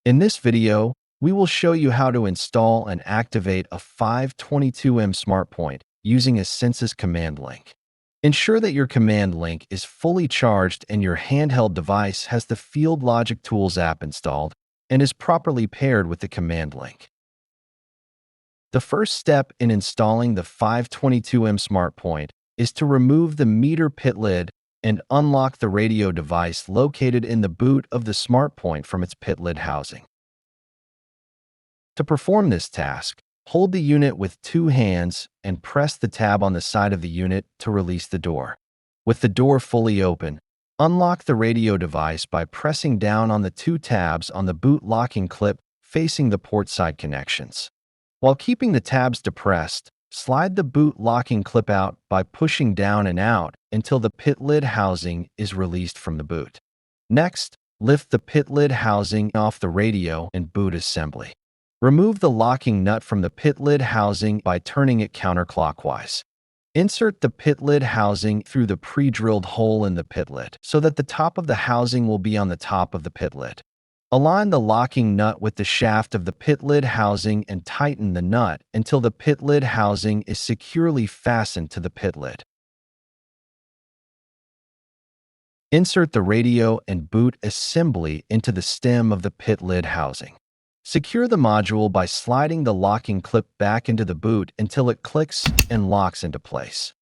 In this video, we will show you how to install and activate a 522M SmartPoint using a Census command link. Ensure that your command link is fully charged and your handheld device has the Field Logic Tools app installed and is properly paired with the command link. The first step in installing the 522M SmartPoint is to remove the meter pit lid and unlock the radio device located in the boot of the SmartPoint from its pit lid housing. To perform this task, hold the unit with two hands and press the tab on the side of the unit to release the door. With the door fully open, unlock the radio device by pressing down on the two tabs on the boot locking clip facing the port side connections. While keeping the tabs depressed, slide the boot locking clip out by pushing down and out until the pit lid housing is released from the boot. Next, lift the pit lid housing off the radio and boot assembly. Remove the locking nut from the pit lid housing by turning it counterclockwise. Insert the pit lid housing through the pre-drilled hole in the pit lid so that the top of the housing will be on the top of the pit lid. Align the locking nut with the shaft of the pit lid housing and tighten the nut until the pit lid housing is securely fastened to the pit lid. Insert the radio and boot assembly into the stem of the pit lid housing. Secure the module by sliding the locking clip back into the boot until it clicks and locks into place.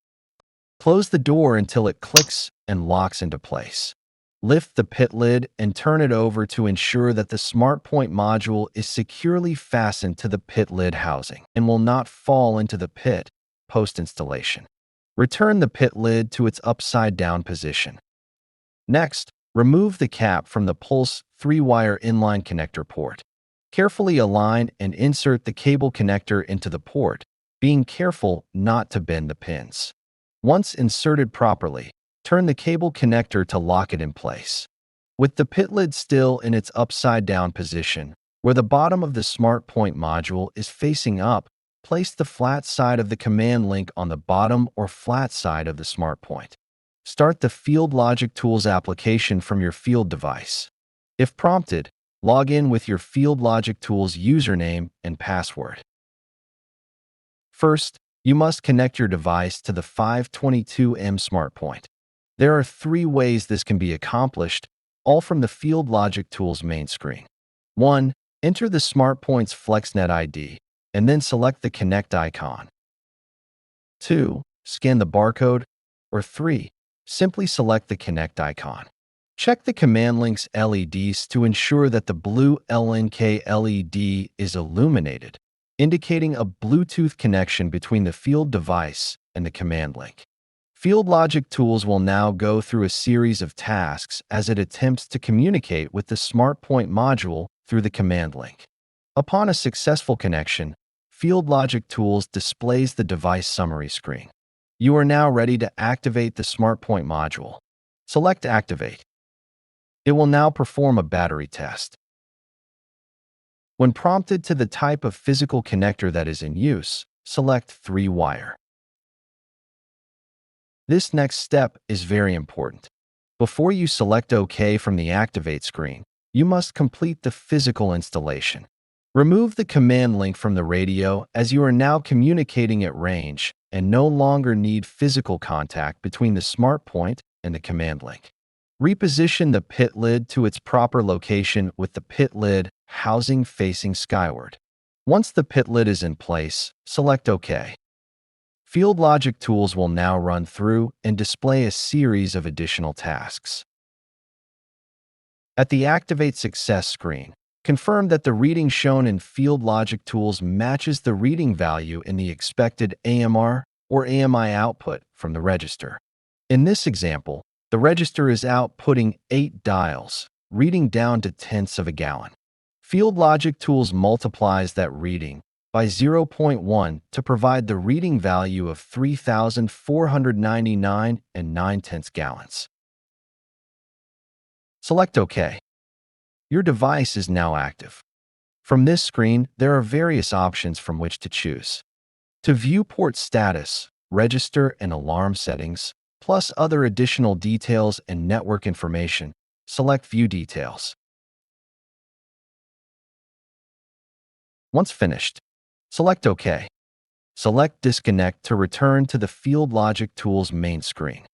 Close the door until it clicks and locks into place. Lift the pit lid and turn it over to ensure that the SmartPoint module is securely fastened to the pit lid housing and will not fall into the pit post-installation. Return the pit lid to its upside-down position. Next, remove the cap from the Pulse 3-wire inline connector port. Carefully align and insert the cable connector into the port, being careful not to bend the pins. Once inserted properly, turn the cable connector to lock it in place. With the pit lid still in its upside-down position, where the bottom of the SmartPoint module is facing up, place the flat side of the command link on the bottom or flat side of the SmartPoint. Start the Field Logic Tools application from your Field device. If prompted, log in with your Field Logic Tools username and password. First, you must connect your device to the 522M SmartPoint. There are three ways this can be accomplished, all from the Field Logic Tools main screen. 1. Enter the SmartPoint's FlexNet ID, and then select the Connect icon. 2. Scan the barcode, or 3. Simply select the Connect icon. Check the command link's LEDs to ensure that the blue LNK LED is illuminated, indicating a Bluetooth connection between the Field device and the command link. Field Logic Tools will now go through a series of tasks as it attempts to communicate with the SmartPoint module through the command link. Upon a successful connection, Field Logic Tools displays the device summary screen. You are now ready to activate the SmartPoint module. Select Activate. It will now perform a battery test. When prompted to the type of physical connector that is in use, select 3-wire. This next step is very important. Before you select OK from the Activate screen, you must complete the physical installation. Remove the command link from the radio as you are now communicating at range and no longer need physical contact between the SmartPoint and the command link. Reposition the pit lid to its proper location with the pit lid housing facing skyward. Once the pit lid is in place, select OK. Field Logic Tools will now run through and display a series of additional tasks. At the Activate Success screen, confirm that the reading shown in Field Logic Tools matches the reading value in the expected AMR or AMI output from the register. In this example, the register is outputting 8 dials, reading down to tenths of a gallon. Field Logic Tools multiplies that reading by 0.1 to provide the reading value of 3,499 and 9/10 gallons. Select OK. Your device is now active. From this screen, there are various options from which to choose. To view port status, register and alarm settings, plus other additional details and network information, select View Details. Once finished, select OK. Select Disconnect to return to the Field Logic Tool's main screen.